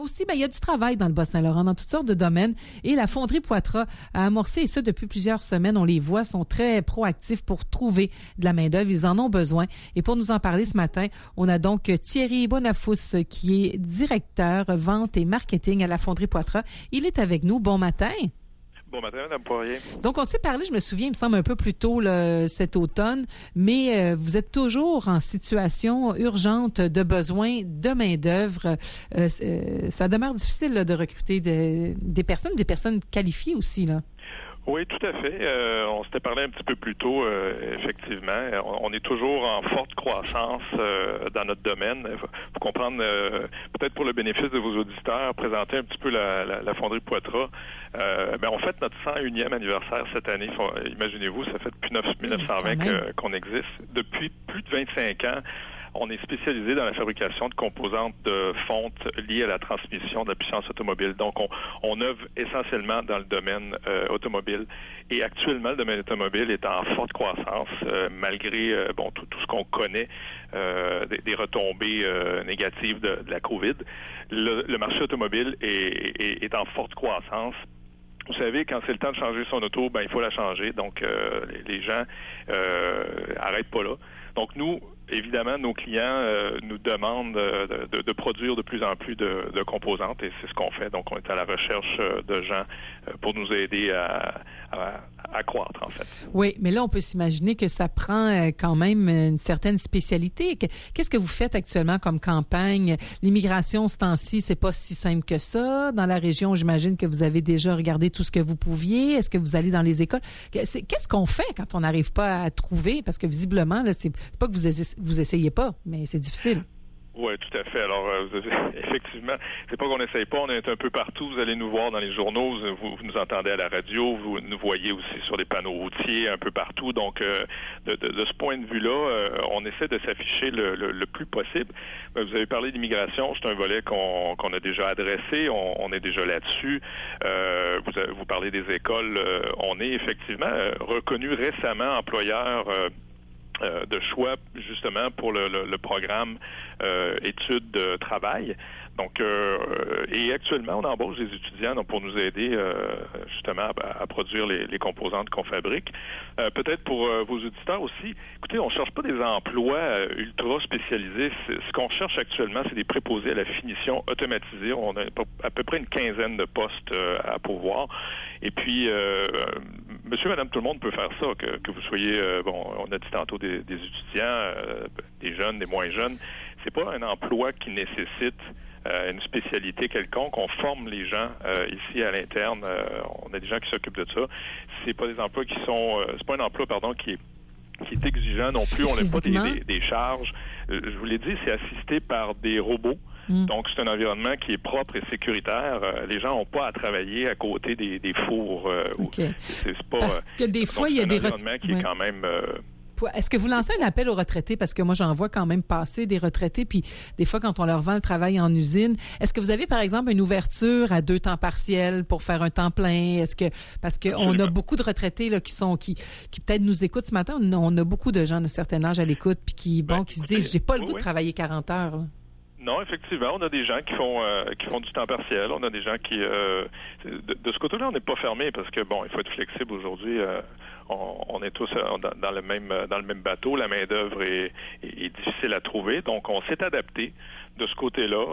Aussi, il y a du travail dans le Bas-Saint-Laurent, dans toutes sortes de domaines. Et la Fonderie Poitras a amorcé, et ça depuis plusieurs semaines, on les voit, sont très proactifs pour trouver de la main-d'œuvre. Ils en ont besoin. Et pour nous en parler ce matin, on a donc Thierry Bonafous, qui est directeur vente et marketing à la Fonderie Poitras. Il est avec nous. Bon matin. Bon matin, Mme Poirier. Donc, on s'est parlé, je me souviens, il me semble un peu plus tôt cet automne, mais vous êtes toujours en situation urgente de besoin de main-d'œuvre. Ça demeure difficile là, de recruter des personnes qualifiées aussi, là. Oui, tout à fait. On s'était parlé un petit peu plus tôt, effectivement. On est toujours en forte croissance dans notre domaine. Il faut comprendre, peut-être pour le bénéfice de vos auditeurs, présenter un petit peu la Fonderie Poitras. On fête notre 101e anniversaire cette année. Imaginez-vous, ça fait depuis 1920 qu'on existe. Depuis plus de 25 ans, on est spécialisé dans la fabrication de composantes de fonte liées à la transmission de la puissance automobile. Donc, on œuvre essentiellement dans le domaine automobile. Et actuellement, le domaine automobile est en forte croissance, malgré tout ce qu'on connaît des retombées négatives de la COVID. Le marché automobile est en forte croissance. Vous savez, quand c'est le temps de changer son auto, il faut la changer. Donc, les gens arrêtent pas là. Donc, nous, évidemment, nos clients nous demandent de produire de plus en plus de composantes et c'est ce qu'on fait. Donc, on est à la recherche de gens pour nous aider à croître, en fait. Oui, mais là, on peut s'imaginer que ça prend quand même une certaine spécialité. Qu'est-ce que vous faites actuellement comme campagne? L'immigration, ce temps-ci, c'est pas si simple que ça. Dans la région, j'imagine que vous avez déjà regardé tout ce que vous pouviez. Est-ce que vous allez dans les écoles? Qu'est-ce qu'on fait quand on n'arrive pas à trouver? Parce que visiblement, là, c'est pas que vous essayez pas, mais c'est difficile. Oui, tout à fait. Alors, effectivement, c'est pas qu'on n'essaye pas, on est un peu partout. Vous allez nous voir dans les journaux, vous nous entendez à la radio, vous nous voyez aussi sur les panneaux routiers, un peu partout. Donc, de ce point de vue-là, on essaie de s'afficher le plus possible. Vous avez parlé d'immigration, c'est un volet qu'on a déjà adressé, on est déjà là-dessus. Vous parlez des écoles, on est effectivement reconnu récemment employeur de choix justement pour le programme études de travail. Donc, et actuellement, on embauche des étudiants pour nous aider justement à produire les composantes qu'on fabrique. Peut-être pour vos auditeurs aussi, écoutez, on ne cherche pas des emplois ultra spécialisés. Ce qu'on cherche actuellement, c'est des préposés à la finition automatisée. On a à peu près une quinzaine de postes à pourvoir. Et puis, monsieur, madame, tout le monde peut faire ça, que vous soyez, on a dit tantôt des étudiants, des jeunes, des moins jeunes. C'est pas un emploi qui nécessite une spécialité quelconque. On forme les gens ici à l'interne. On a des gens qui s'occupent de ça. C'est pas des emplois qui sont... c'est pas un emploi, qui est exigeant non plus. On n'a pas des charges. Je vous l'ai dit, c'est assisté par des robots. Donc, c'est un environnement qui est propre et sécuritaire. Les gens n'ont pas à travailler à côté des fours. Okay. C'est pas... Parce que des fois, il y a des environnement qui est quand même... Est-ce que vous lancez un appel aux retraités? Parce que moi, j'en vois quand même passer des retraités, puis des fois, quand on leur vend le travail en usine, est-ce que vous avez, par exemple, une ouverture à 2 temps partiels pour faire un temps plein? Parce qu'on a beaucoup de retraités là, qui peut-être nous écoutent ce matin. On a beaucoup de gens d'un certain âge à l'écoute, puis qui se disent, j'ai pas le goût de travailler 40 heures. Là. Non, effectivement, on a des gens qui font du temps partiel. On a des gens qui de ce côté-là, on n'est pas fermé parce que il faut être flexible aujourd'hui. On est tous dans le même bateau. La main d'œuvre est difficile à trouver, donc on s'est adapté de ce côté-là.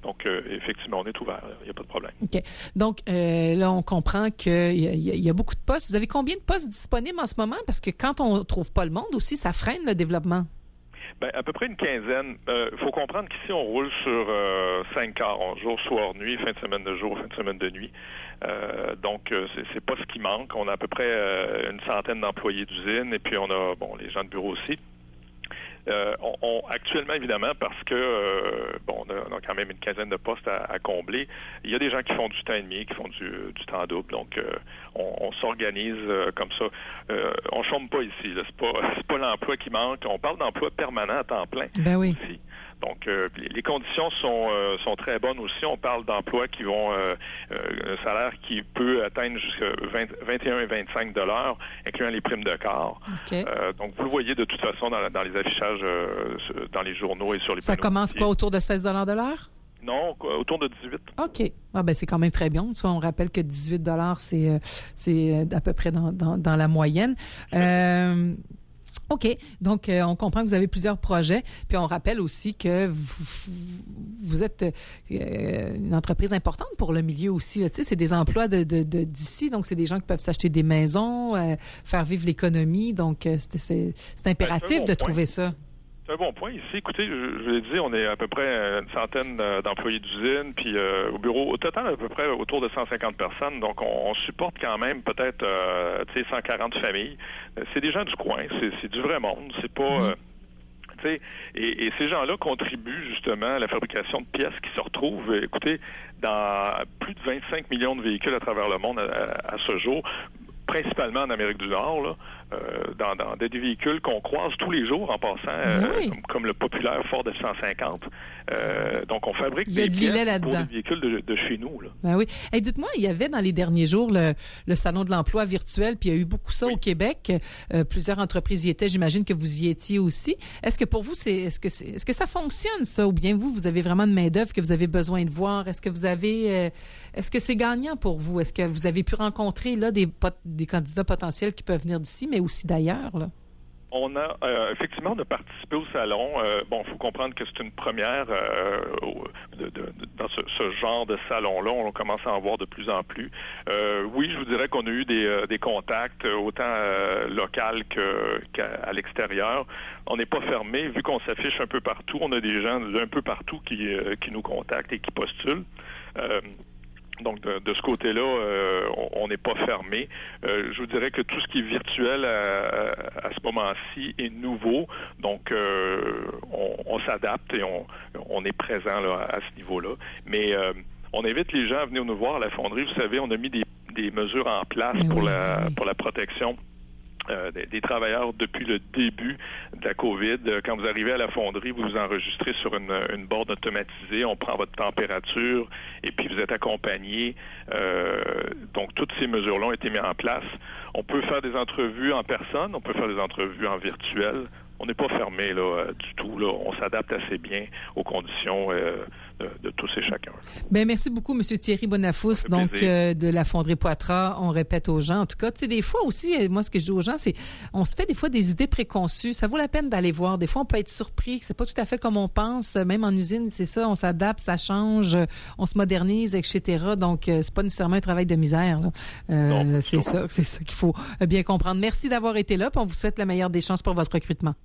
Donc, effectivement, on est ouvert. Il n'y a pas de problème. OK. Donc, là, on comprend qu'il y a beaucoup de postes. Vous avez combien de postes disponibles en ce moment? Parce que quand on ne trouve pas le monde aussi, ça freine le développement. À peu près une quinzaine. Il faut comprendre qu'ici, on roule sur 5 quarts, jour, soir, nuit, fin de semaine de jour, fin de semaine de nuit. Donc, c'est pas ce qui manque. On a à peu près une centaine d'employés d'usine et puis on a, les gens de bureau aussi. Actuellement, évidemment, parce que on a quand même une quinzaine de postes à combler. Il y a des gens qui font du temps et demi, qui font du temps double. Donc, on s'organise comme ça. On chôme pas ici. Là. C'est pas l'emploi qui manque. On parle d'emploi permanent à temps plein. Ben oui. Aussi. Donc, les conditions sont très bonnes aussi. On parle d'emplois qui vont un salaire qui peut atteindre jusqu'à 21 et 25 $, incluant les primes de quart. Okay. Donc, vous le voyez de toute façon dans les affichages dans les journaux et sur les panneaux. Ça commence quoi, autour de 16 $ de l'heure? Non, autour de 18. OK. Ah ben c'est quand même très bien. Ça, on rappelle que 18 c'est à peu près dans la moyenne. OK. Donc, on comprend que vous avez plusieurs projets. Puis, on rappelle aussi que vous êtes une entreprise importante pour le milieu aussi. Tu sais, c'est des emplois d'ici. Donc, c'est des gens qui peuvent s'acheter des maisons, faire vivre l'économie. Donc, c'est impératif de trouver ça. C'est un bon point. Ici, écoutez, je l'ai dit, on est à peu près une centaine d'employés d'usine, puis au bureau, au total, à peu près autour de 150 personnes. Donc, on supporte quand même peut-être 140 familles. C'est des gens du coin, c'est du vrai monde. C'est pas... et ces gens-là contribuent justement à la fabrication de pièces qui se retrouvent, écoutez, dans plus de 25 millions de véhicules à travers le monde à ce jour, principalement en Amérique du Nord, là, dans des véhicules qu'on croise tous les jours en passant, comme le populaire Ford F-150. Donc, on fabrique des pièces pour des véhicules de chez nous. Là. Ben oui. Hey, dites-moi, il y avait dans les derniers jours le Salon de l'emploi virtuel, puis il y a eu beaucoup ça au Québec. Plusieurs entreprises y étaient. J'imagine que vous y étiez aussi. Est-ce que pour vous, est-ce que ça fonctionne, ça? Ou bien vous avez vraiment de main-d'œuvre que vous avez besoin de voir? Est-ce que c'est gagnant pour vous? Est-ce que vous avez pu rencontrer là des candidats potentiels qui peuvent venir d'ici, mais aussi d'ailleurs, là? On a effectivement on a participé au salon. Il faut comprendre que c'est une première dans ce genre de salon-là. On commence à en voir de plus en plus. Oui, je vous dirais qu'on a eu des contacts autant local qu'à l'extérieur. On n'est pas fermé, vu qu'on s'affiche un peu partout. On a des gens d'un peu partout qui nous contactent et qui postulent. Donc, de ce côté-là, on n'est pas fermé. Je vous dirais que tout ce qui est virtuel à ce moment-ci est nouveau. Donc, on s'adapte et on est présent là, à ce niveau-là. Mais on invite les gens à venir nous voir à la fonderie. Vous savez, on a mis des mesures en place pour la protection des travailleurs depuis le début de la COVID. Quand vous arrivez à la fonderie, vous vous enregistrez sur une borne automatisée, on prend votre température et puis vous êtes accompagné. Donc, toutes ces mesures-là ont été mises en place. On peut faire des entrevues en personne, on peut faire des entrevues en virtuel. On n'est pas fermé là, du tout. Là. On s'adapte assez bien aux conditions de tous et chacun. Bien, merci beaucoup, M. Thierry Bonafous, donc de la Fonderie Poitras. On répète aux gens, en tout cas, tu sais, des fois aussi, moi, ce que je dis aux gens, c'est on se fait des fois des idées préconçues. Ça vaut la peine d'aller voir. Des fois, on peut être surpris que c'est pas tout à fait comme on pense. Même en usine, c'est ça, on s'adapte, ça change, on se modernise, etc. Donc, c'est pas nécessairement un travail de misère. Là. C'est ça qu'il faut bien comprendre. Merci d'avoir été là, puis on vous souhaite la meilleure des chances pour votre recrutement.